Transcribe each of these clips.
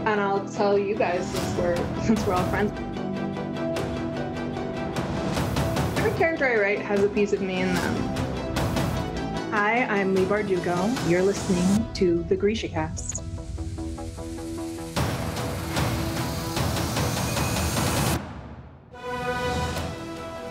And I'll tell you guys since we're all friends. Every character I write has a piece of me in them. Hi, I'm Lee Bardugo. You're listening to the Grisha Cast.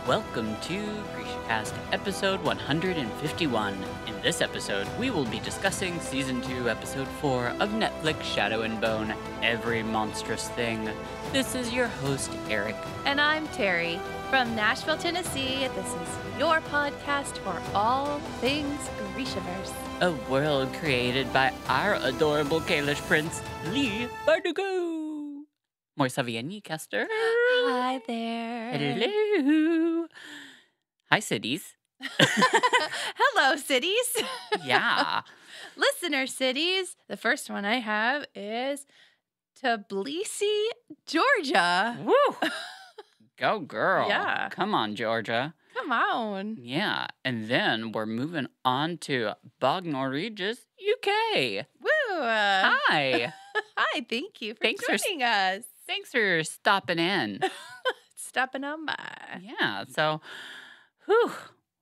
Welcome to GrishaCast episode 151. In this episode, we will be discussing season 2, episode 4 of Netflix Shadow and Bone, Every Monstrous Thing. This is your host, Eric. And I'm Terry from Nashville, Tennessee. This is your podcast for all things Grishaverse. A world created by our adorable Kalish prince, Lee Bardugo. Moi savieni, Kester. Hi there. Hello. Hi, cities. Hello, cities. Yeah. Listener cities. The first one I have is Tbilisi, Georgia. Woo. Go, girl. Yeah. Come on, Georgia. Come on. Yeah. And then we're moving on to Bognor Regis, UK. Woo. Hi. Hi, thank you for Thanks for joining us. Thanks for stopping in. Stopping on by. Yeah. So,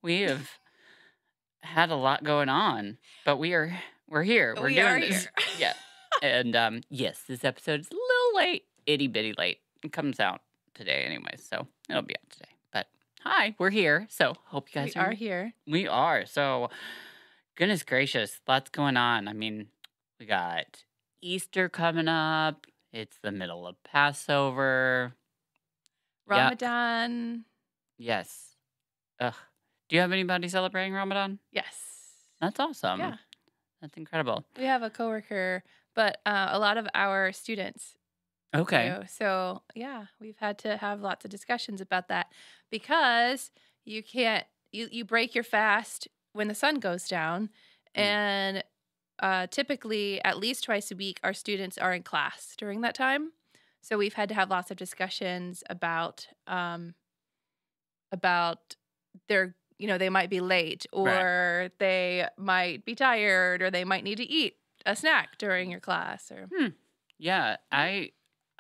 we have had a lot going on, but we're here. We're We doing are this. here. Yeah. And yes, this episode's a little late, itty bitty late. It comes out today anyway, so it'll be out today. But hi, we're here. So hope you guys We are here. We are. So, goodness gracious, lots going on. I mean, we got Easter coming up. It's the middle of Passover. Yuck. Ramadan. Yes. Ugh. Do you have anybody celebrating Ramadan? Yes. That's awesome. Yeah. That's incredible. We have a coworker, but a lot of our students Okay. do. So, yeah, we've had to have lots of discussions about that because you can't, you break your fast when the sun goes down. And typically, at least twice a week, our students are in class during that time. So we've had to have lots of discussions about their, they might be late or they might be tired or they might need to eat a snack during your class. Or Yeah, I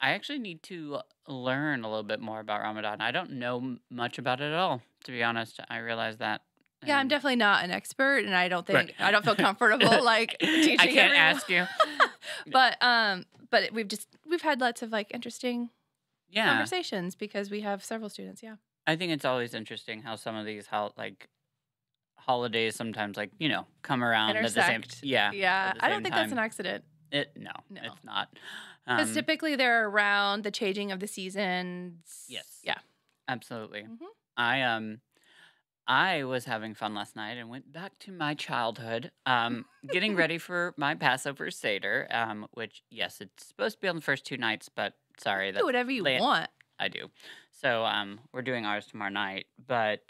actually need to learn a little bit more about Ramadan. I don't know much about it at all, to be honest. I realize that. Yeah, I'm And- definitely not an expert, and I don't think Right. I don't feel comfortable like teaching. I can't everyone. ask you. But we've had lots of like interesting Yeah. conversations because we have several students. Yeah, I think it's always interesting how some of these holidays sometimes come around at the same Intersect. yeah. yeah. at the I don't same think that's an time. accident No, No. it's not. because typically they're around the changing of the seasons. Yes. Yeah. Absolutely. Mhm. I was having fun last night and went back to my childhood, getting ready for my Passover Seder, which, yes, it's supposed to be on the first 2 nights, but sorry. Do whatever you late. want. I do. So we're doing ours tomorrow night. But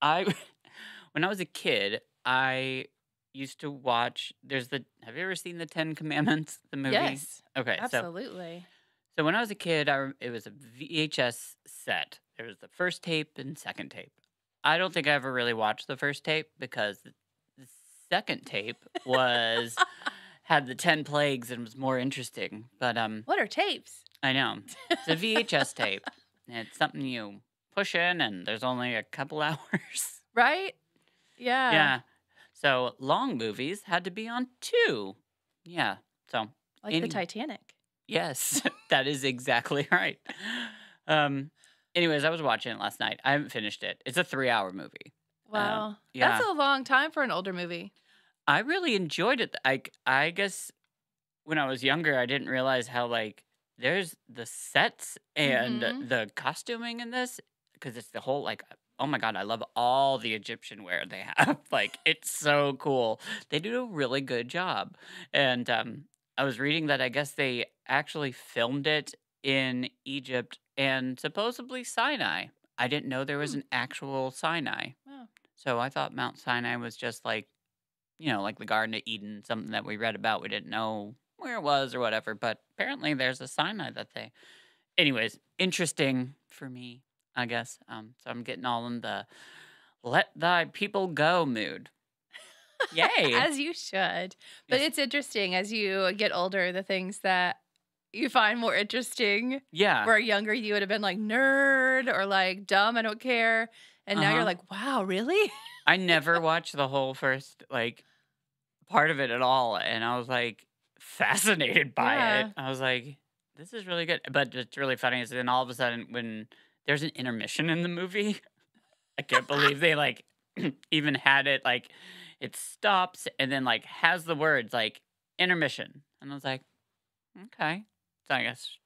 when I was a kid, I used to watch, have you ever seen the 10 Commandments, the movie? Yes. Okay, Absolutely. so when I was a kid, it was a VHS set. There was the first tape and second tape. I don't think I ever really watched the first tape because the second tape had the 10 plagues and was more interesting. But What are tapes? I know. It's a VHS tape. And it's something you push in and there's only a couple hours. Right? Yeah. Yeah. So long movies had to be on 2. Yeah. So Like the Titanic. yes, that is exactly right. Anyways, I was watching it last night. I haven't finished it. It's a 3-hour movie. Wow. yeah. That's a long time for an older movie. I really enjoyed it. I guess when I was younger, I didn't realize how there's the sets and Mhm. the costuming in this because it's the whole oh my God, I love all the Egyptian wear they have. It's so cool. They do a really good job. And I was reading that I guess they actually filmed it in Egypt and supposedly Sinai. I didn't know there was an actual Sinai. Wow. So I thought Mount Sinai was just like the Garden of Eden, something that we read about. We didn't know where it was or whatever, but apparently there's a Sinai anyways, interesting for me, I guess. So I'm getting all in the let thy people go mood. Yay. As you should. But Yes. it's interesting as you get older, the things that you find more interesting. Yeah. Where younger you would have been like nerd or like dumb, I don't care. And now you're Uh-huh. like, wow, really? I never watched the whole first like part of it at all, and I was like fascinated by Yeah. it. I was like, this is really good. But what's really funny is then all of a sudden when there's an intermission in the movie, I can't believe they like even had it like it stops and then like has the words like intermission, and I was like, okay, so I guess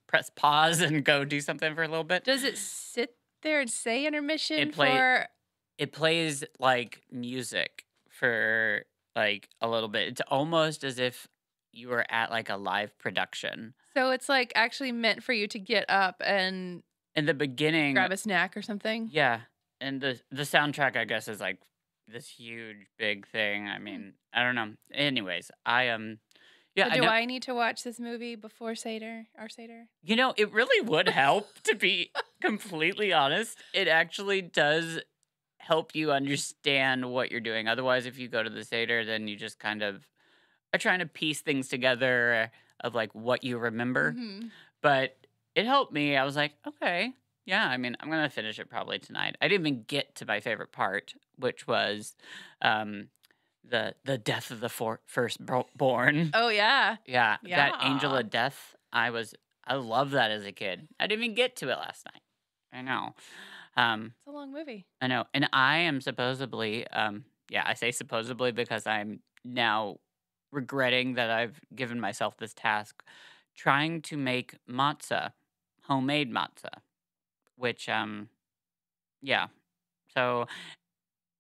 press pause and go do something for a little bit. Does it sit there and say intermission It play- for? It plays like music for like a little bit. It's almost as if you were at like a live production. So it's like actually meant for you to get up and In the beginning, grab a snack or something. yeah, and the soundtrack I guess is like this huge big thing. I mean, I don't know. Anyways, yeah, So do I need to watch this movie before Seder? Our Seder? You know, it really would help to be completely honest. It actually does help you understand what you're doing. Otherwise, if you go to the Seder, then you just kind of are trying to piece things together of like what you remember. Mhm. But it helped me. I was like, okay, yeah, I mean, I'm going to finish it probably tonight. I didn't even get to my favorite part, which was the death of the firstborn. Oh yeah. Yeah, that angel Yeah. of death. I love that as a kid. I didn't even get to it last night. I know. It's a long movie. I know. And I am supposedly, yeah, I say supposedly because I'm now regretting that I've given myself this task, trying to make matzah, homemade matzah, which, yeah. So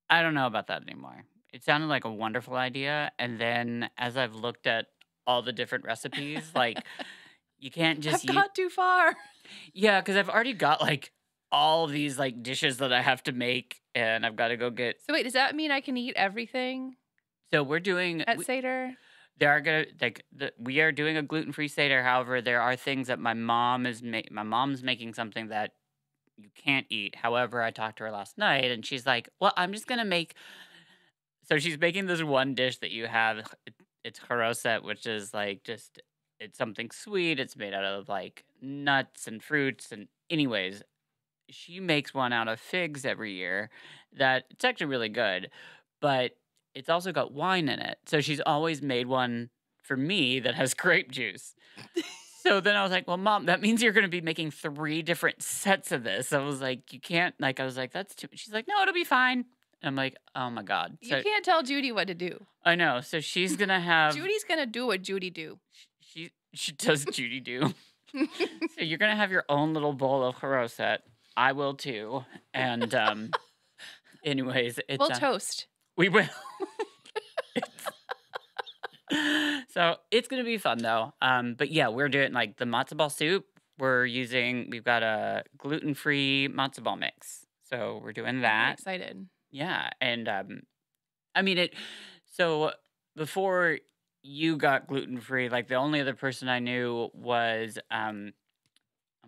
I don't know about that anymore. It sounded like a wonderful idea. And then as I've looked at all the different recipes, like, you can't just I've got too far. Yeah, because I've already got like all these like dishes that I have to make, and I've got to go get. So wait, does that mean I can eat everything So we're doing. at Seder? There are gonna we are doing a gluten-free Seder. However, there are things that my mom's making something that you can't eat. However, I talked to her last night, and she's like, "Well, I'm just gonna make." So she's making this one dish that you have. It's haroset, which is like just it's something sweet. It's made out of like nuts and fruits, and anyways, she makes one out of figs every year that it's actually really good, but it's also got wine in it. So she's always made one for me that has grape juice. So then I was like, well, Mom, that means you're going to be making 3 different sets of this. I was like, you can't, like, I was like, that's too, she's like, no, it'll be fine. And I'm like, oh my God. So, You can't tell Judy what to do. I know. So she's going to have, Judy's gonna do what Judy do. she does Judy do. So you're going to have your own little bowl of haroset. I will too. And anyways, it's We'll toast. we will. So it's gonna be fun though. But yeah, we're doing like the matzo ball soup. We've got a gluten-free matzo ball mix. So we're doing I'm that. excited. Yeah, and I mean it. So before you got gluten-free, like the only other person I knew was oh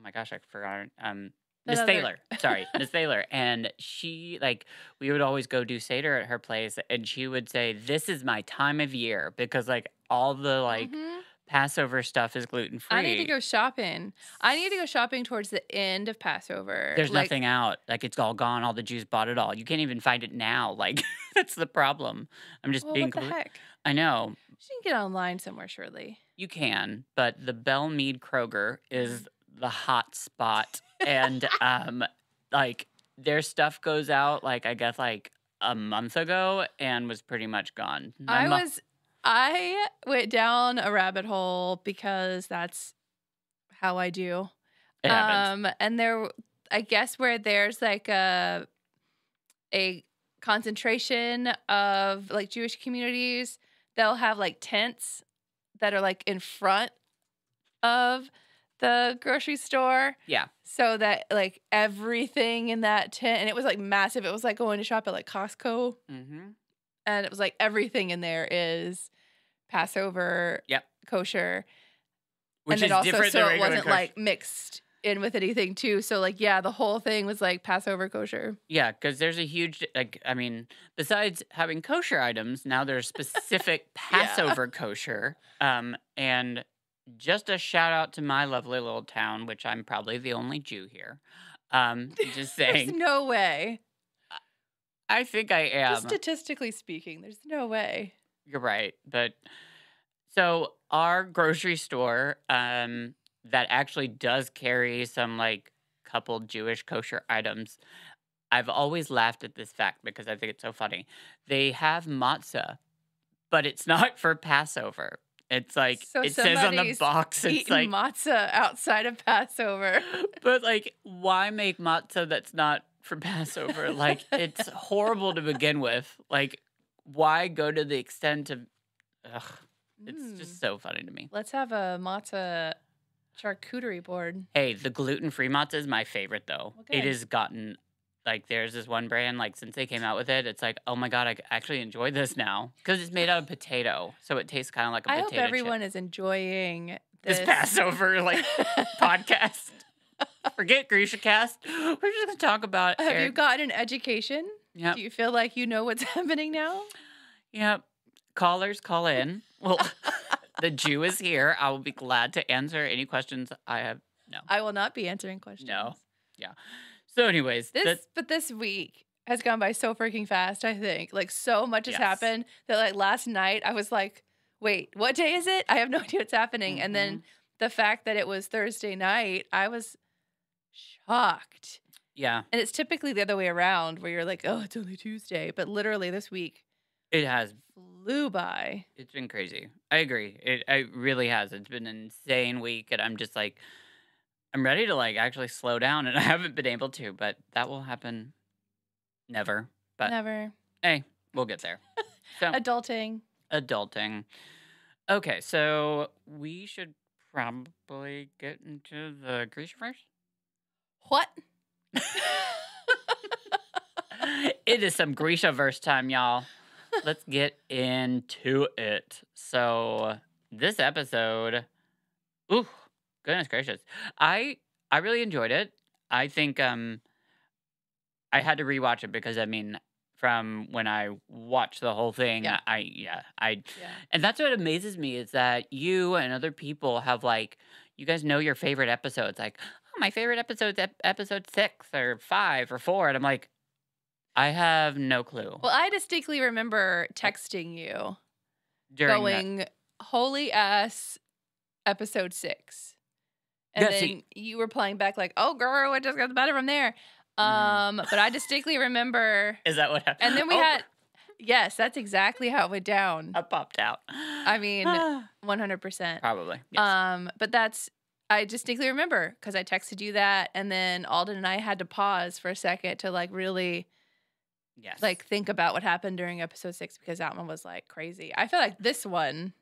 my gosh, I forgot her. Miss That other- Thaler. Sorry, Miss Thaler. And she, like, we would always go do Seder at her place, and she would say, this is my time of year, because, like, all the, like, Mhm. Passover stuff is gluten-free. I need to go shopping. I need to go shopping towards the end of Passover. There's Like, nothing out. Like, it's all gone. All the Jews bought it all. You can't even find it now. Like, that's the problem. I'm just well, being what the heck? I know. She can get online somewhere, surely. You can, but the Belle Meade Kroger is the hot spot. And, like, their stuff goes out, like, I guess, like, a month ago and was pretty much gone. I went down a rabbit hole because that's how I do. It happens. And there, I guess, where there's like a concentration of like Jewish communities, they'll have like tents that are like in front of the grocery store. Yeah. So that like everything in that tent, and it was like massive. It was like going to shop at like Costco. Mm-hmm. And it was like everything in there is Passover, Yep. kosher. Which and is then also different so than it regular wasn't kosher. like mixed in with anything too. So like yeah, the whole thing was like Passover kosher. Yeah, because there's a huge, like, I mean, besides having kosher items, now there's specific Passover kosher. And just a shout out to my lovely little town, which I'm probably the only Jew here. Just There's saying, no way. I think I Just am. statistically speaking, there's no way. You're right, but so our grocery store, that actually does carry some like couple Jewish kosher items. I've always laughed at this fact because I think it's so funny. They have matzah, but it's not for Passover. It's like So it says on the somebody's box. It's eating like, matzah outside of Passover. but like, why make matzah that's not for Passover? Like, it's horrible to begin with. Like, why go to the extent of? Ugh, it's just so funny to me. Let's have a matzah charcuterie board. Hey, the gluten-free matzah is my favorite though. Well, It good. has gotten like there's this one brand like since they came out with it, it's like, oh my god, I actually enjoy this now because it's made out of potato, so it tastes kind of like a I potato hope everyone chip. is enjoying This Passover like podcast. Forget Grisha Cast. We're just gonna talk about Have you Eric. gotten an education? Yep. Do you feel like you know what's happening now? Yep. Callers call in. Well, the Jew is here. I will be glad to answer any questions I have. No. I will not be answering questions. No. Yeah. So, anyways, But this week has gone by so freaking fast, I think. Like, so much has Yes. happened that, like, last night I was like, wait, what day is it? I have no idea what's happening. And then the fact that it was Thursday night, I was shocked. yeah, And it's typically the other way around where you're like, oh, it's only Tuesday. But literally this week it has. flew by. It's been crazy. I agree. It really has. It's been an insane week, and I'm just like, I'm ready to like actually slow down, and I haven't been able to, but that will happen never. But Never. hey, we'll get there. So Adulting. adulting. Okay, so we should probably get into the Grisha first. What? It is some Grisha verse time, y'all. Let's get into it. So this episode, ooh, goodness gracious, I really enjoyed it. I think I had to rewatch it because I mean, from when I watched the whole thing, Yeah. I Yeah. and that's what amazes me is that you and other people have like, you guys know your favorite episodes. Like, oh, my favorite episode's episode 6 or 5 or 4, and I'm like, I have no clue. Well, I distinctly remember texting you During that, going, holy ass, episode 6. And Yeah, then see- you were playing back like, oh, girl, it just got better from there. But I distinctly remember. is that what happened? And then we Oh, had, yes, that's exactly how it went down. I popped out. I mean, 100%. Probably. Yes. But that's, I distinctly remember because I texted you that. And then Alden and I had to pause for a second to like really Yes. like think about what happened during episode 6 because that one was like crazy. I feel like this one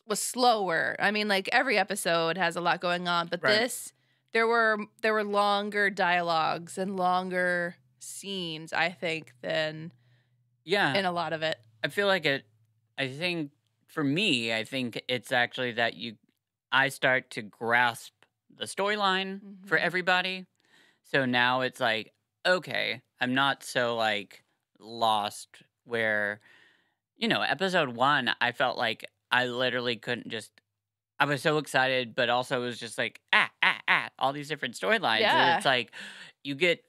was slower. I mean, like every episode has a lot going on, but Right. this there were longer dialogues and longer scenes, I think, than yeah. in a lot of it. I feel like it. I think for me, I think it's actually that I start to grasp the storyline for Mhm. everybody. So now it's like, okay, I'm not so like lost where, episode 1, I felt like I literally couldn't just, I was so excited, but also it was just like, all these different storylines. Yeah. And it's like, you get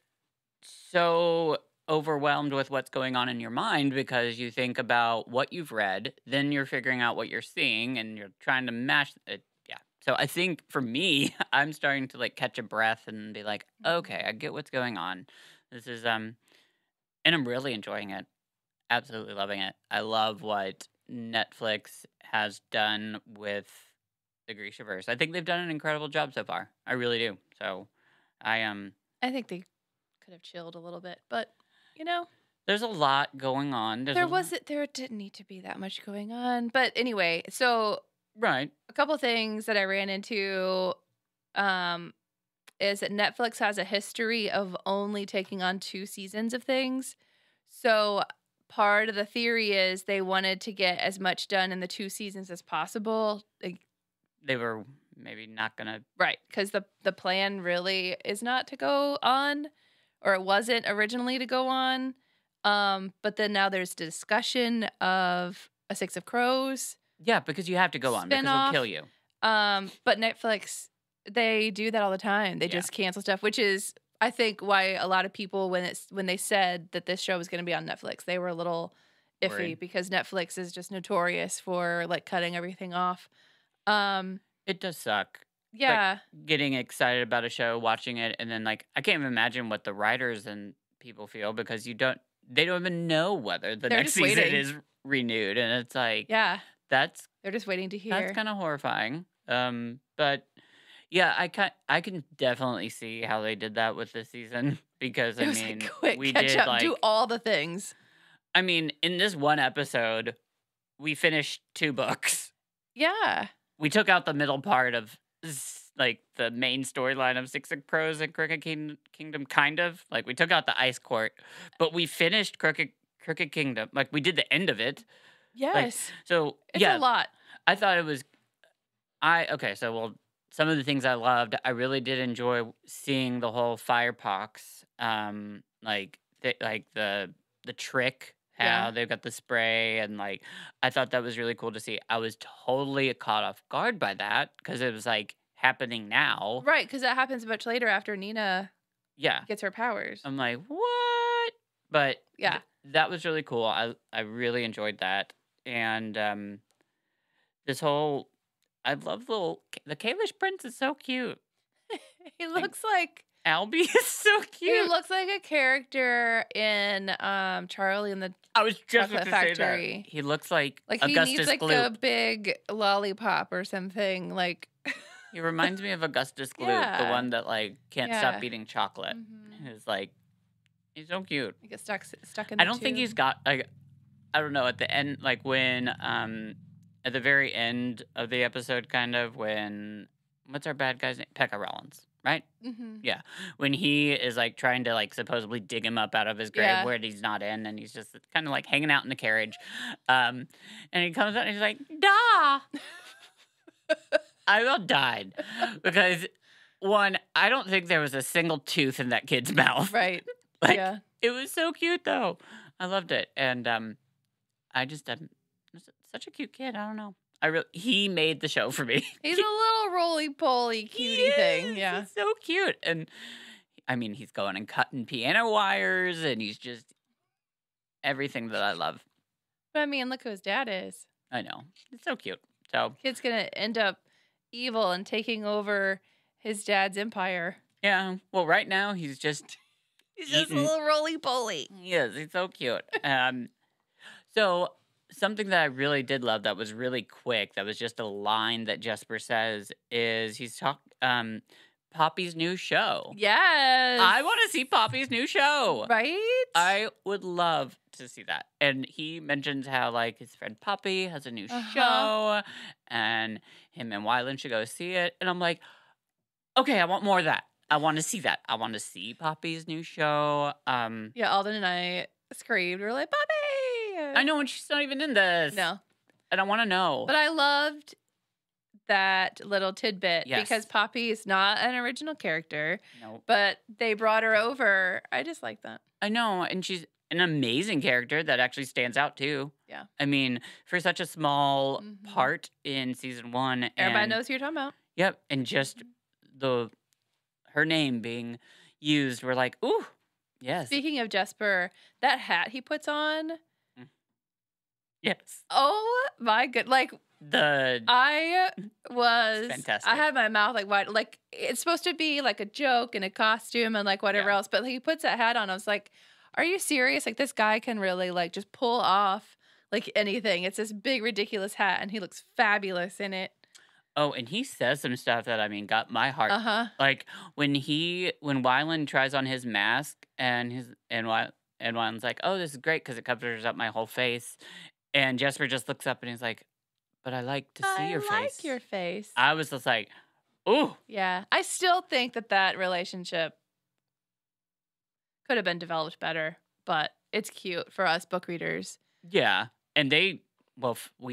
so overwhelmed with what's going on in your mind because you think about what you've read, then you're figuring out what you're seeing, and you're trying to mash it. Yeah. So I think for me, I'm starting to like catch a breath and be like, okay, I get what's going on. This is and I'm really enjoying it. Absolutely loving it. I love what Netflix has done with the Grishaverse. I think they've done an incredible job so far. I really do. So I I think they could have chilled a little bit, but there's a lot going on. There's there didn't need to be that much going on. But anyway, so right. a couple things that I ran into is that Netflix has a history of only taking on 2 seasons of things. So part of the theory is they wanted to get as much done in the 2 seasons as possible. They were maybe not gonna. Right, because the plan really is not to go on, or it wasn't originally to go on. But then now there's discussion of A Six of Crows. Yeah, because you have to go on because Spin-off. it'll kill you. But Netflix, they do that all the time. They just cancel stuff, which is, I think, why a lot of people, when they said that this show was going to be on Netflix, they were a little iffy Worried. because Netflix is just notorious for like cutting everything off. It does suck. Yeah. Like, getting excited about a show, watching it, and then like I can't even imagine what the writers and people feel because they don't even know whether the They're next just season waiting. is renewed, and it's like Yeah. that's They're just waiting to hear. kind of horrifying. But yeah, I can definitely see how they did that with this season because It I was mean like quick we catch did up, like do all the things. I mean in this one episode we finished 2 books. Yeah. We took out the middle part of like the main storyline of Six of Crows and Crooked Kingdom, kind of like we took out the Ice Court, but we finished Crooked Kingdom. Like we did the end of it. Yes. Like, so It's a lot. I thought it was. Some of the things I loved, I really did enjoy seeing the whole firepox, like the trick, how they've got the spray, and like I thought that was really cool to see. I was totally caught off guard by that because it was like happening now, Right, because that happens much later after Nina gets her powers. I'm like, what? But Yeah. that was really cool. I really enjoyed that, and this whole. I love the Kalish Prince is so cute. He looks like Albie is so cute. he looks like a character in Charlie and the I was just Chocolate about to say Factory. that. He looks like he Augustus needs like Gloop. a big lollipop or something. Like He reminds me of Augustus Gloop, the Yeah. one that like can't stop Yeah. eating chocolate. Mhm. He's like, he's so cute. He gets stuck in the I don't think tube. he's got like, I don't know, at the end, like when at the very end of the episode, kind of when what's our bad guy's name? Pekka Rollins, right? Mhm. Yeah, when he is like trying to like supposedly dig him up out of his grave Yeah. where he's not in, and he's just kind of like hanging out in the carriage, and he comes out and he's like, "Da!" I about died because one, I don't think there was a single tooth in that kid's mouth. Right. Like Yeah. it was so cute though. I loved it, and I just such a cute kid. I don't know. He made the show for me. He's a little roly-poly cutie thing. Yeah. He's so cute. And I mean, he's going and cutting piano wires, and he's just everything that I love. But I mean, look who his dad is. I know. It's so cute. So, Kid's gonna end up evil and taking over his dad's empire. yeah. Well, right now, he's just He's just a eating. little roly-poly. Yes, he's so cute. So something that I really did love that was really quick, that was just a line that Jesper says is he's Poppy's new show. Yes. I want to see Poppy's new show. Right? I would love to see that. And he mentions how like his friend Poppy has a new Uh-huh. show and him and Wyland should go see it. And I'm like, okay, I want more of that. I want to see that. I want to see Poppy's new show. Yeah, Alden and I screamed. We were like, Poppy! I know, and she's not even in this. No. And I want to know. But I loved that little tidbit Yes. because Poppy is not an original character, No. but they brought her over. I just like that. I know, and she's an amazing character that actually stands out too. Yeah. I mean, for such a small Mhm. part in season 1. Everybody and, knows who you're talking about. Yep, and just her name being used, we're like, ooh, yes. Speaking of Jesper, that hat he puts on, Yes. oh my good, like I was, fantastic. I had my mouth like wide, like it's supposed to be like a joke and a costume and like whatever Yeah. else, but he puts that hat on. I was like, are you serious? Like this guy can really like just pull off like anything. It's this big ridiculous hat and he looks fabulous in it. Oh, and he says some stuff that, I mean, got my heart. Uh-huh. Like when Wyland tries on his mask and Wyland's like, oh, this is great because it covers up my whole face. And Jesper just looks up and he's like, but I like to see your I face. like your face. I was just like, ooh. Yeah. I still think that relationship could have been developed better, but it's cute for us book readers. Yeah. And they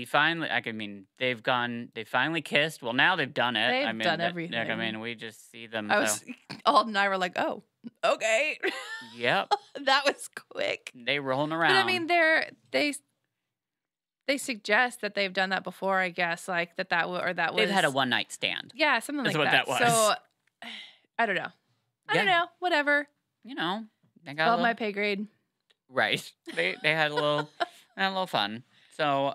finally kissed. Well, now they've done it. They've done everything. I mean, we just see them. Alden and I were like, oh, okay. Yep. That was quick. They rolling around. But I mean, they they suggest that they've done that before, I guess, like that was They've had a one night stand. yeah, something Is like what that was. So I don't know. I don't know. Whatever. You know, they got Above my pay grade. right. They had a little fun. So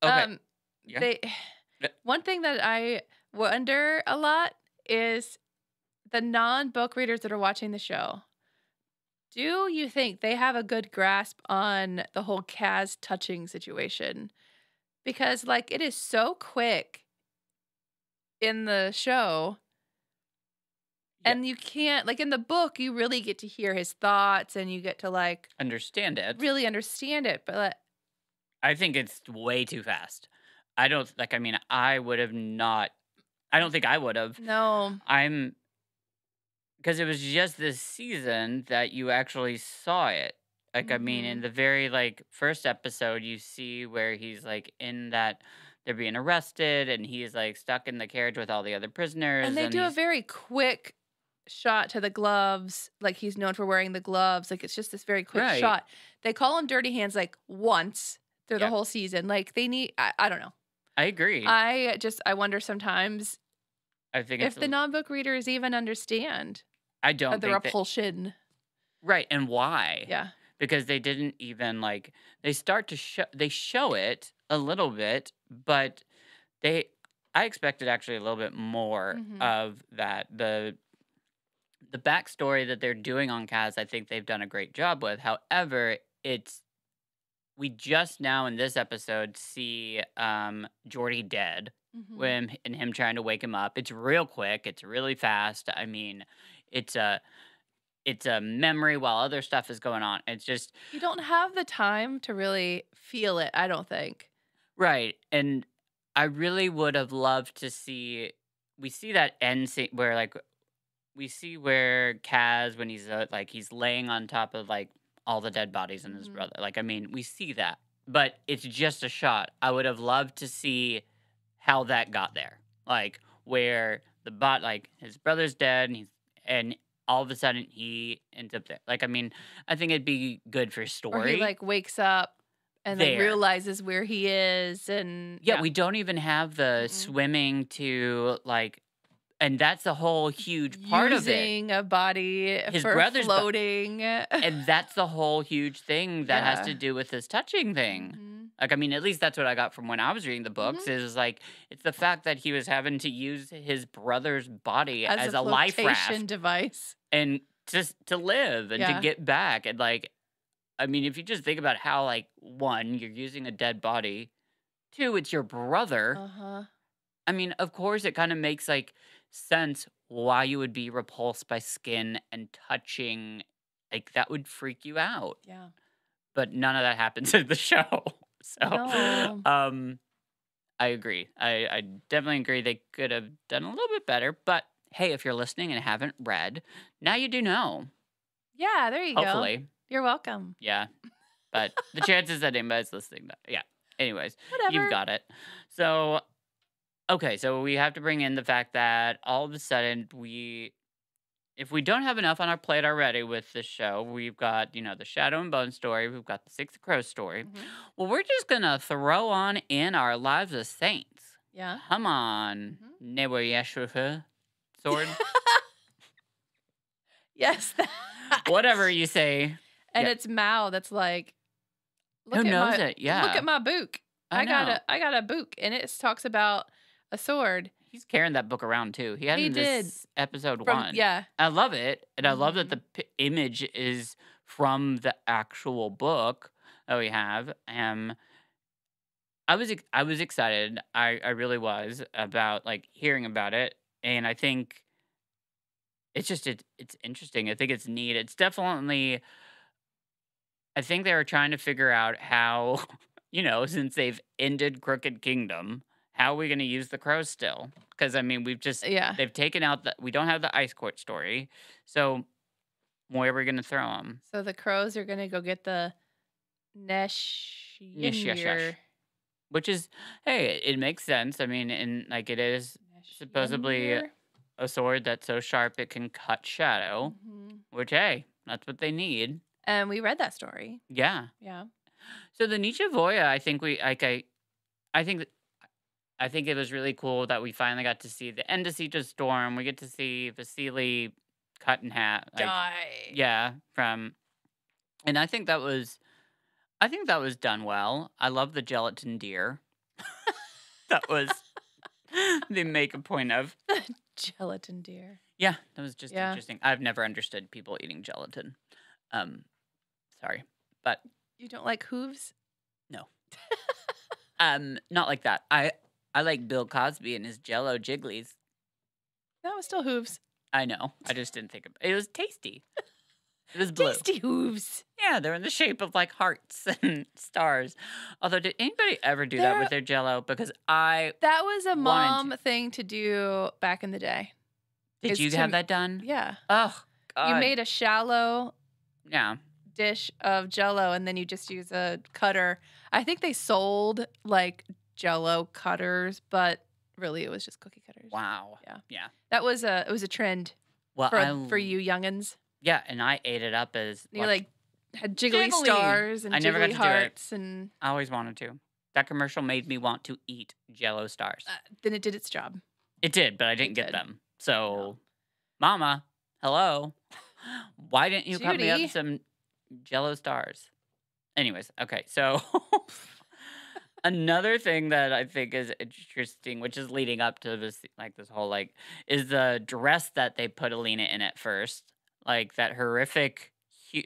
okay. Yeah. They one thing that I wonder a lot is the non-book readers that are watching the show. Do you think they have a good grasp on the whole Kaz touching situation? Because like it is so quick in the show. Yeah. And you can't, like in the book, you really get to hear his thoughts and you get to like understand it. Really understand it. But I think it's way too fast. I don't like, I mean, I would have not, I don't think I would have. No. Because it was just this season that you actually saw it. Like, I mean, in the very like first episode, you see where he's like in that they're being arrested and he's like stuck in the carriage with all the other prisoners. And they do a very quick shot to the gloves, like he's known for wearing the gloves. Like it's just this very quick shot. They call him Dirty Hands like once through the whole season. Like they need, I don't know. I agree. I wonder sometimes I think if the non-book readers even understand. I don't the think repulsion. Right, and why? Yeah. Because they didn't even like they start to show it a little bit, but I expected actually a little bit more of that. The backstory that they're doing on Kaz, I think they've done a great job with. However, we just now in this episode see Jordy dead when and him trying to wake him up. It's real quick. It's really fast. I mean, it's a memory while other stuff is going on. It's just you don't have the time to really feel it, I don't think. Right. And I really would have loved to see we see that end scene where like we see where Kaz when he's like he's laying on top of like all the dead bodies in his brother. Like I mean, we see that. But it's just a shot. I would have loved to see how that got there. Like where like his brother's dead and all of a sudden he ends up there. Like I mean, I think it'd be good for story. Or he like wakes up and like realizes where he is and we don't even have the swimming to like and that's the whole huge part of it. Using a body His for brother's floating. And that's the whole huge thing that has to do with this touching thing. Like, I mean, at least that's what I got from when I was reading the books is like, it's the fact that he was having to use his brother's body as a life raft device. And just to live and to get back. And like, I mean, if you just think about how like, one, you're using a dead body. Two, it's your brother. I mean, of course, it kind of makes like sense why you would be repulsed by skin and touching. Like that would freak you out. Yeah. But none of that happens in the show. So, No. I agree. I definitely agree they could have done a little bit better. But hey, if you're listening and haven't read, now you do know. Yeah, there you go. Hopefully. You're welcome. Yeah. But the chances that anybody's listening, yeah. Anyways, whatever. You've got it. So, okay, so we have to bring in the fact that all of a sudden if we don't have enough on our plate already with this show, we've got, the Shadow and Bone story, we've got the Six of Crows story. Well, we're just going to throw on in our Lives of Saints. Yeah. Come on, Never Yeshua sword. Yes. Whatever you say. And it's Mao that's like, who knows it? Yeah. Look at my book. I got a book, and it talks about a sword. He's carrying that book around too. He had it in this episode 1. Yeah. I love it. And I love that the image is from the actual book that we have. I was excited. I really was about like hearing about it. And I think it's just, it's interesting. I think it's neat. It's definitely, I think they were trying to figure out how, since they've ended Crooked Kingdom, how are we going to use the crows still? Because, I mean, they've taken out we don't have the Ice Court story. So, where are we going to throw them? So, the crows are going to go get the Nesh. Which is, hey, it makes sense. I mean, and like it is supposedly a sword that's so sharp it can cut shadow. Which, hey, that's what they need. And we read that story. Yeah. Yeah. So the Nietzsche Voya, I think I think that I think it was really cool that we finally got to see the end of Siege of Storm. We get to see Vasily cut in half, like Die. yeah, from, and I think that was done well. I love the gelatin deer. That was they make a point of. Gelatin deer. Yeah, that was just Yeah. interesting. I've never understood people eating gelatin. Um, sorry, but You don't like hooves? no, not like that. I like Bill Cosby and his Jello Jigglies. That was still hooves. I know. I just didn't think of it. It was tasty. It was blue. Tasty hooves. Yeah, they're in the shape of like hearts and stars. Although, did anybody ever do that with their Jello? Because That was a wanted mom thing to do back in the day. did Is you to have m- that done? Yeah. Oh God. You made a shallow yeah. dish of Jello, and then you just use a cutter. I think they sold like Jello cutters, but really it was just cookie cutters. Wow. Yeah. Yeah. It was a trend Well, for you youngins. Yeah, and I ate it up as You like had jiggly Jiggly. stars and I never got jiggly to do it. hearts, and I always wanted to. That commercial made me want to eat Jello stars. then it did its job. It did, but I didn't get did. them. So, Mama, hello. Why didn't you cut me Judy. up some Jello stars? Anyways, okay. So, another thing that I think is interesting, which is leading up to this, like this whole like, is the dress that they put Alina in at first, like that horrific,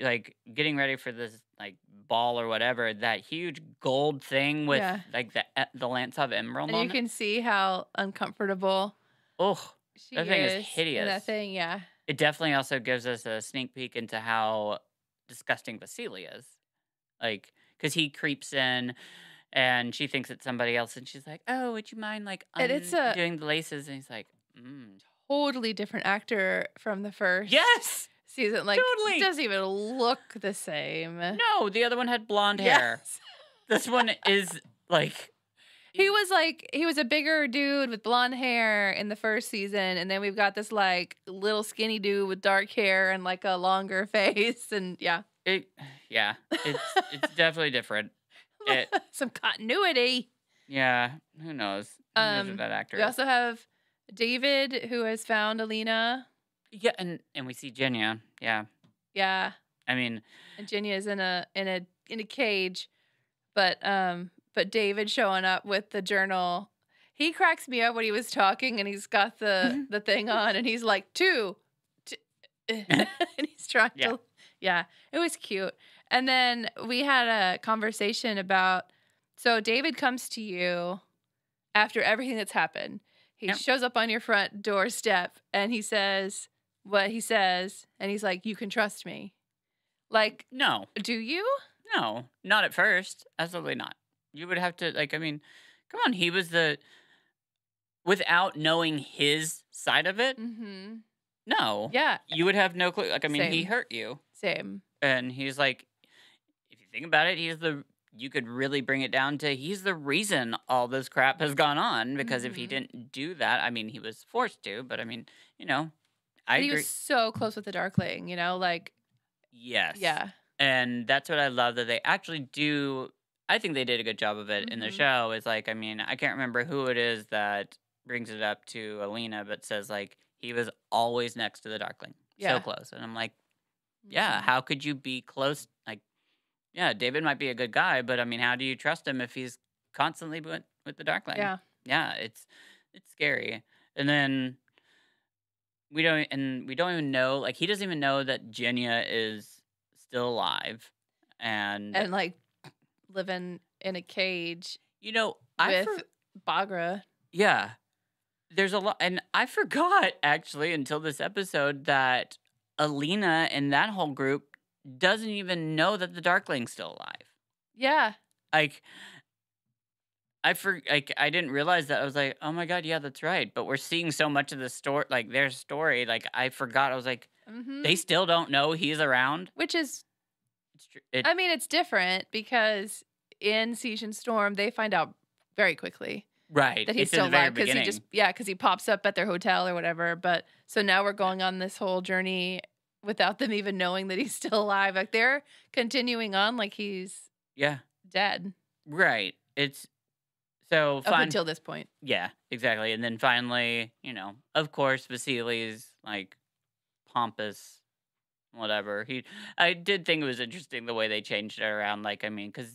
like getting ready for this like ball or whatever. That huge gold thing with Yeah. like the lance of emerald And on you it. can see how uncomfortable Oh, she That thing is in hideous. that thing, yeah. it definitely also gives us a sneak peek into how disgusting Vasily is. Like, because he creeps in and she thinks it's somebody else, and she's like, "Oh, would you mind like And it's undoing the laces?" And he's like, Totally different actor from the first "Yes, season. Like, totally. it doesn't even look the same. No, the other one had blonde hair. Yes. This one is like, He was a bigger dude with blonde hair in the first season, and then we've got this like little skinny dude with dark hair and like a longer face, and it's definitely different. some continuity. Yeah, who knows? Who knows who that actor We is? also have David, who has found Alina. Yeah, and we see Jenya. Yeah, Yeah, I mean, and Jinya's in a cage, but David showing up with the journal. He cracks me up when he was talking, and he's got the thing on, and he's like two, and he's trying to. Yeah, it was cute. And then we had a conversation about. So David comes to you after everything that's happened. He shows up on your front doorstep, and he says what he says, and he's like, "You can trust me." Like, no, do you? no, not at first. Absolutely not. You would have to, like, I mean, come on. He was without knowing his side of it. Mm-hmm. No. Yeah. You would have no clue. Like, I mean, he Same. hurt you. Same. And he's like, if you think about it, you could really bring it down to he's the reason all this crap has gone on, because if he didn't do that, I mean, he was forced to, but I mean, I He agree. was so close with the Darkling, like. Yes. Yeah. And that's what I love, that they actually do. I think they did a good job of it in the show. Is like, I mean, I can't remember who it is that brings it up to Alina, but says like he was always next to the Darkling, so close. And I'm like, yeah, how could you be close? Like, yeah, David might be a good guy, but I mean, how do you trust him if he's constantly with the Darkling? Yeah, it's scary. And then we don't even know, like, he doesn't even know that Jenya is still alive, and like living in a cage I with Bagra. yeah, there's a lot, and I forgot actually until this episode that Alina and that whole group doesn't even know that the Darkling's still alive. Yeah. Like, I didn't realize that. I was like, oh my God, yeah, that's right. But we're seeing so much of the story, like their story. Like, I forgot. I was like, they still don't know he's around. Which is, It's I mean, it's different because in Siege and Storm, they find out very quickly right that he's it's in still the very alive because beginning. he pops up at their hotel or whatever. But so now we're going on this whole journey without them even knowing that he's still alive. Like, they're continuing on like he's Yeah. dead Right. It's so up fine. until this point. Yeah, exactly. And then finally, of course, Vasily's like pompous, whatever. I did think it was interesting the way they changed it around. Like, I mean, because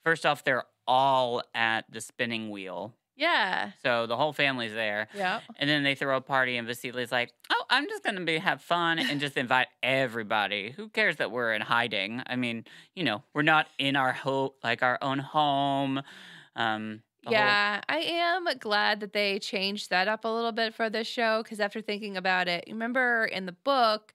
first off, they're all at the spinning wheel. Yeah. So the whole family's there. Yeah. And then they throw a party, and Vasily's like, "Oh, I'm just gonna have fun and just invite everybody. Who cares that we're in hiding? I mean, we're not in our our own home." Yeah, I am glad that they changed that up a little bit for this show because after thinking about it, remember in the book,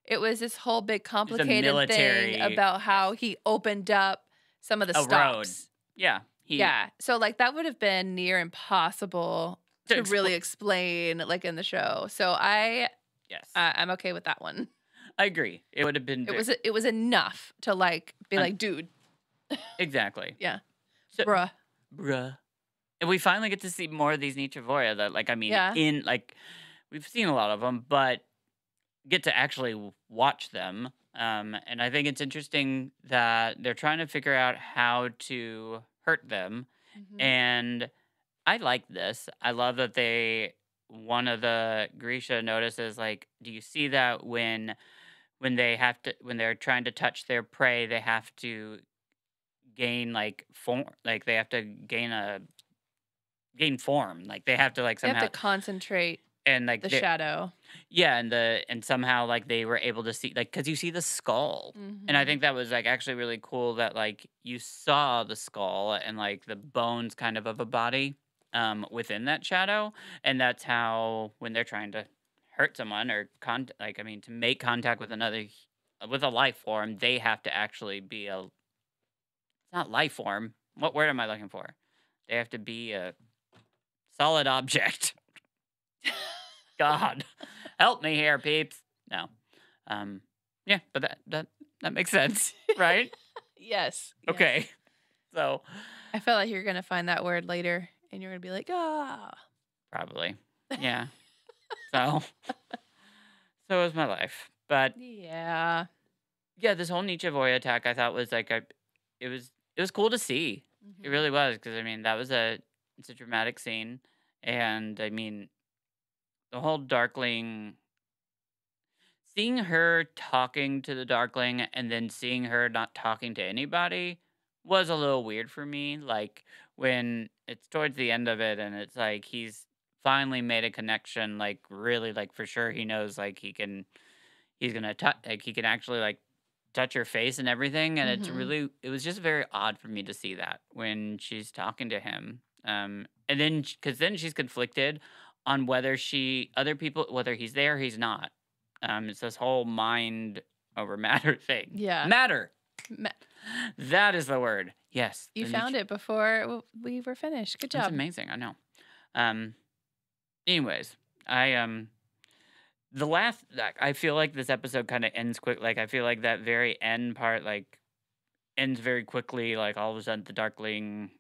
it was this whole big complicated military- thing about how yes. he opened up some of the A road. stops. Yeah. Yeah, so like that would have been near impossible To to really explain like in the show. So Yes. I'm okay with that one. I agree. It would have been. It was enough to like be like, dude, Exactly. yeah, So, bruh. And we finally get to see more of these Nichevoya that, like, I mean, Yeah. in, like, we've seen a lot of them, but get to actually watch them. And I think it's interesting that they're trying to figure out how to hurt them. Mhm. And I like this. I love that one of the Grisha notices, like, do you see that when they're trying to touch their prey, they have to gain, like, form, like, they have to gain form. Like, they have to, like, They have somehow, to concentrate and, like, the shadow. yeah, and somehow, like, they were able to see, like, because you see the skull. And I Mhm. think that was, like, actually really cool that, like, you saw the skull and, like, the bones kind of a body within that shadow. And that's how, when they're trying to hurt someone or, to make contact with with a life form, they have to actually be it's not life form. What word am I looking for? They have to be a solid object. God, help me here, peeps. No. Yeah, but that makes sense, right? Yes. Okay. So, I felt like you're gonna find that word later, and you're gonna be like, ah. probably. Yeah. So is my life. But Yeah. yeah, this whole Nichevoya attack I thought was like it was cool to see. It really was, because I mean, it's a dramatic scene, and I mean, the whole Darkling, seeing her talking to the Darkling and then seeing her not talking to anybody was a little weird for me. Like, when it's towards the end of it and it's like he's finally made a connection, like, really, like, for sure he knows, like, he's gonna touch, like, he can actually, like, touch her face and everything. And it was just very odd for me to see that when she's talking to him. And then, because then she's conflicted on whether whether he's there or he's not. It's this whole mind over matter thing. Yeah. Matter. That is the word. Yes. You found it before we were finished. Good job. That's amazing. I know. Anyways, I feel like this episode kind of ends quick. Like, I feel like that very end part, like, ends very quickly. Like, all of a sudden the Darkling,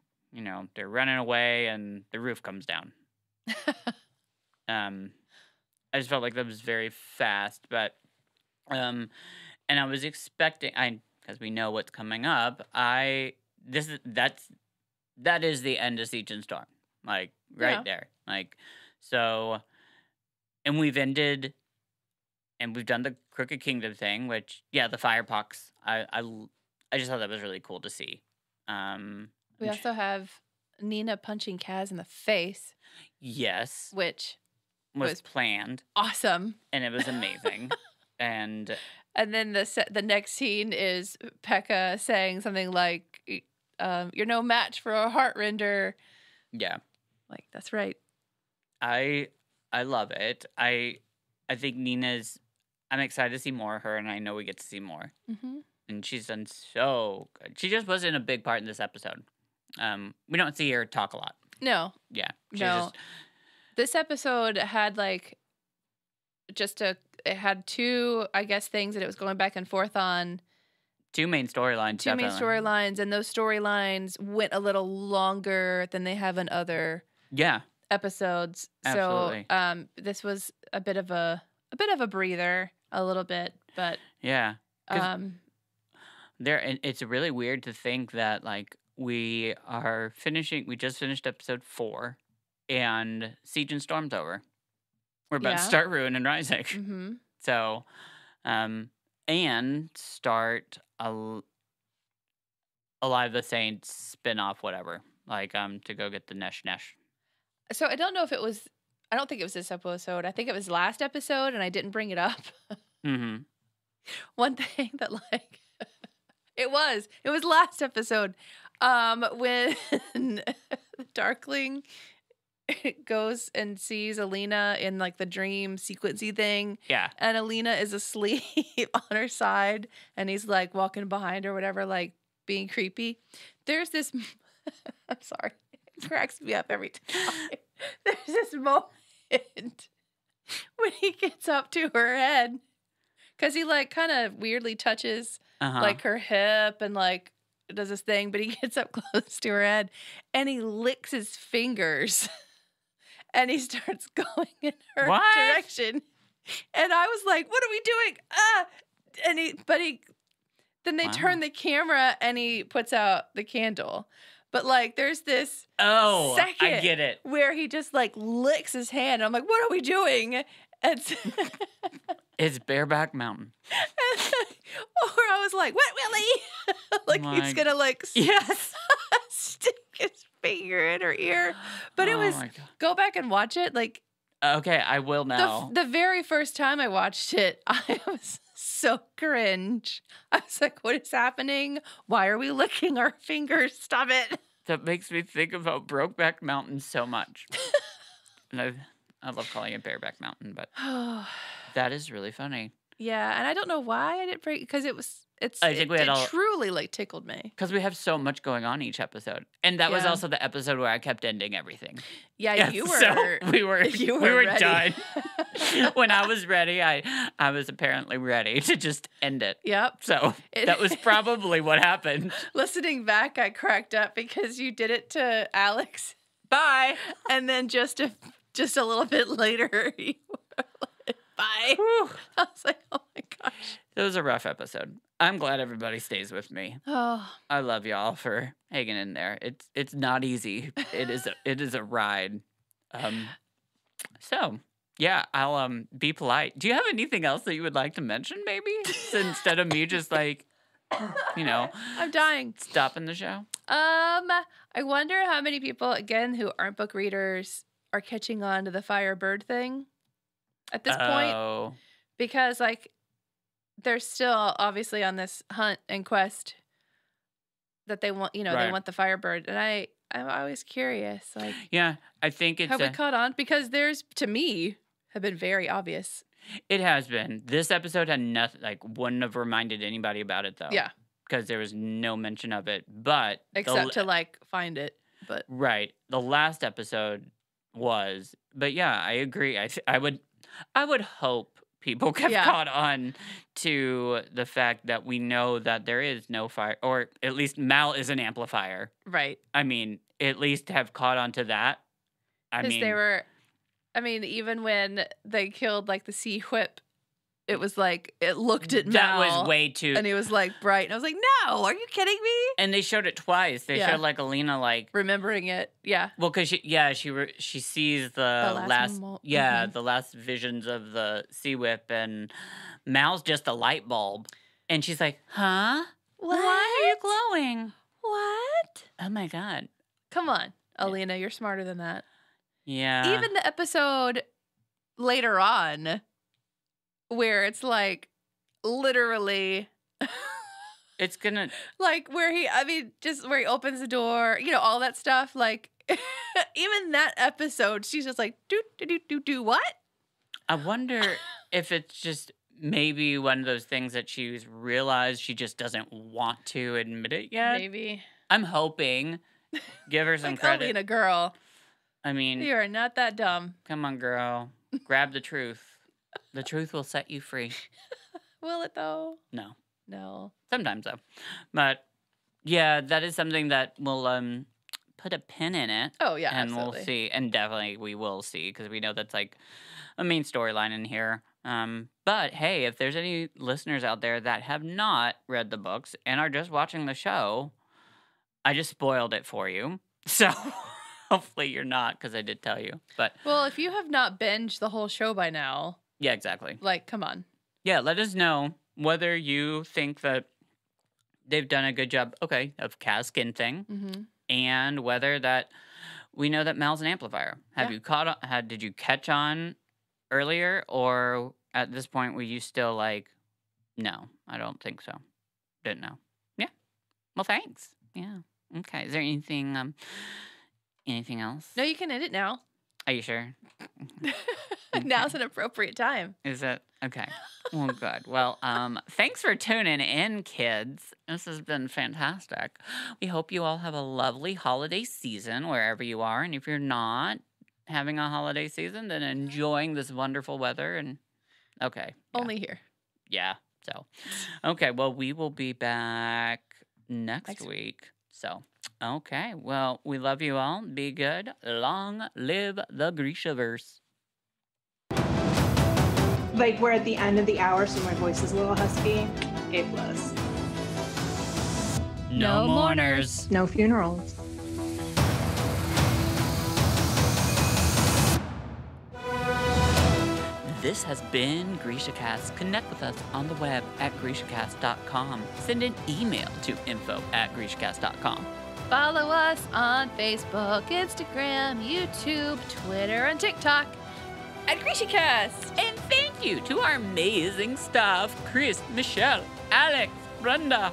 they're running away and the roof comes down. I just felt like that was very fast, but and I was expecting, because we know what's coming up. That is the end of Siege and Storm, like, right there, like, so, and we've ended, and we've done the Crooked Kingdom thing, which, yeah, the Firepox. I just thought that was really cool to see. We also have Nina punching Kaz in the face. Yes, Which was planned, awesome, and it was amazing. and then the next scene is Pekka saying something like, "You're no match for a Heartrender." Yeah, like, that's right. I love it. I think Nina's. I'm excited to see more of her, and I know we get to see more. Mm-hmm. And she's done so good. She just wasn't a big part in this episode. We don't see her talk a lot. No. Yeah. No. This episode had, like, it had two, I guess, things that it was going back and forth on. Two main storylines. And those storylines went a little longer than they have in other episodes. Absolutely. So this was a bit of a breather, a little bit, but yeah. And it's really weird to think that like we just finished episode 4 and Siege and Storm's over. We're about to Yeah. start Ruin and Rising. Mm-hmm. So, and start Alive the Saints spin-off, whatever. Like, to go get the Nesh. So I don't know if it was. I don't think it was this episode. I think it was last episode, and I didn't bring it up. Mm-hmm. One thing that like it was last episode when the Darkling goes and sees Alina in like the dream sequency thing. Yeah. And Alina is asleep on her side and he's like walking behind her, whatever, like being creepy. There's this I'm sorry. It cracks me up every time. There's this moment when he gets up to her head. Because he like kind of weirdly touches like her hip and like does this thing, but he gets up close to her head and he licks his fingers and he starts going in her direction. And I was like, "What are we doing?" And then they turn the camera and he puts out the candle. But like, there's this second I get it, where he just like licks his hand. And I'm like, "What are we doing?" And it's Bareback Mountain. Or I was like, "What, Willie?" Like he's gonna like stick his finger in her ear. But it was go back and watch it. Like okay, I will now. The very first time I watched it, I was so cringe. I was like, "What is happening? Why are we licking our fingers? Stop it!" That makes me think about Brokeback Mountain so much. And I love calling it Bareback Mountain, but that is really funny. Yeah, and I don't know why I didn't break because it truly like tickled me. Because we have so much going on each episode, and that was also the episode where I kept ending everything. Yeah, you were. So we were ready. done. When I was ready, I was apparently ready to just end it. Yep. So that was probably what happened. Listening back, I cracked up because you did it to Alex. Bye. And then just a little bit later, you were like, bye. Whew. I was like, "Oh my gosh." It was a rough episode. I'm glad everybody stays with me. Oh, I love y'all for hanging in there. It's not easy. It is a ride. So yeah, I'll be polite. Do you have anything else that you would like to mention, maybe? So instead of me just like, I'm dying. Stopping the show. I wonder how many people again who aren't book readers are catching on to the Firebird thing at this point, because like they're still obviously on this hunt and quest that they want, they want the Firebird, and I'm always curious, like, yeah, I think it's have we caught on, because there's to me have been very obvious. It has been. This episode had nothing, like wouldn't have reminded anybody about it though. Yeah, because there was no mention of it, but except to like find it, but right, the last episode was, but yeah, I agree. I would hope people have caught on to the fact that we know that there is no fire, or at least Mal is an amplifier. Right. I mean, at least have caught on to that. Even when they killed like the sea whip, it was like, it looked at Mal. That was way too... And he was like bright. And I was like, "No, are you kidding me?" And they showed it twice. They showed like Alina like... remembering it. Yeah. Well, because she sees the last the last visions of the sea whip, and Mal's just a light bulb. And she's like, "Huh? What? Why are you glowing? What? Oh my God." Come on, Alina, you're smarter than that. Yeah. Even the episode later on, where it's like literally it's gonna like where he opens the door, all that stuff, like even that episode she's just like do what? I wonder if it's just maybe one of those things that she's realized she just doesn't want to admit it yet. Maybe. I'm hoping. Give her some like, credit. Alina, girl, I mean, you are not that dumb. Come on, girl. Grab the truth. The truth will set you free. Will it though? No. Sometimes though. But yeah, that is something that will put a pin in it. Oh, yeah, And absolutely. we'll see. And definitely we will see, because we know that's like a main storyline in here. But hey, if there's any listeners out there that have not read the books and are just watching the show, I just spoiled it for you. So hopefully you're not, because I did tell you. But Well, if you have not binged the whole show by now, yeah, exactly. like, come on. Yeah, let us know whether you think that they've done a good job, of Kaz's skin thing, Mm-hmm. and whether that we know that Mal's an amplifier. Have Yeah. you caught on? Did you catch on earlier, or at this point were you still like, no, I don't think so. Didn't know. Yeah. Well, thanks. Yeah. Okay. Is there anything else? No, you can edit now. Are you sure? Now's an appropriate time. Is it? Okay. Well, good. Well, thanks for tuning in, kids. This has been fantastic. We hope you all have a lovely holiday season wherever you are. And if you're not having a holiday season, then enjoying this wonderful weather. And okay. Yeah. Only here. Yeah. So, okay. Well, we will be back next week. So, okay. Well, we love you all. Be good. Long live the Grishaverse. Like, we're at the end of the hour, so my voice is a little husky. It was. No mourners. No funerals. This has been GrishaCast. Connect with us on the web at GrishaCast.com. Send an email to info@GrishaCast.com. Follow us on Facebook, Instagram, YouTube, Twitter, and TikTok at GrishaCast. And thank you to our amazing staff, Chris, Michelle, Alex, Brenda,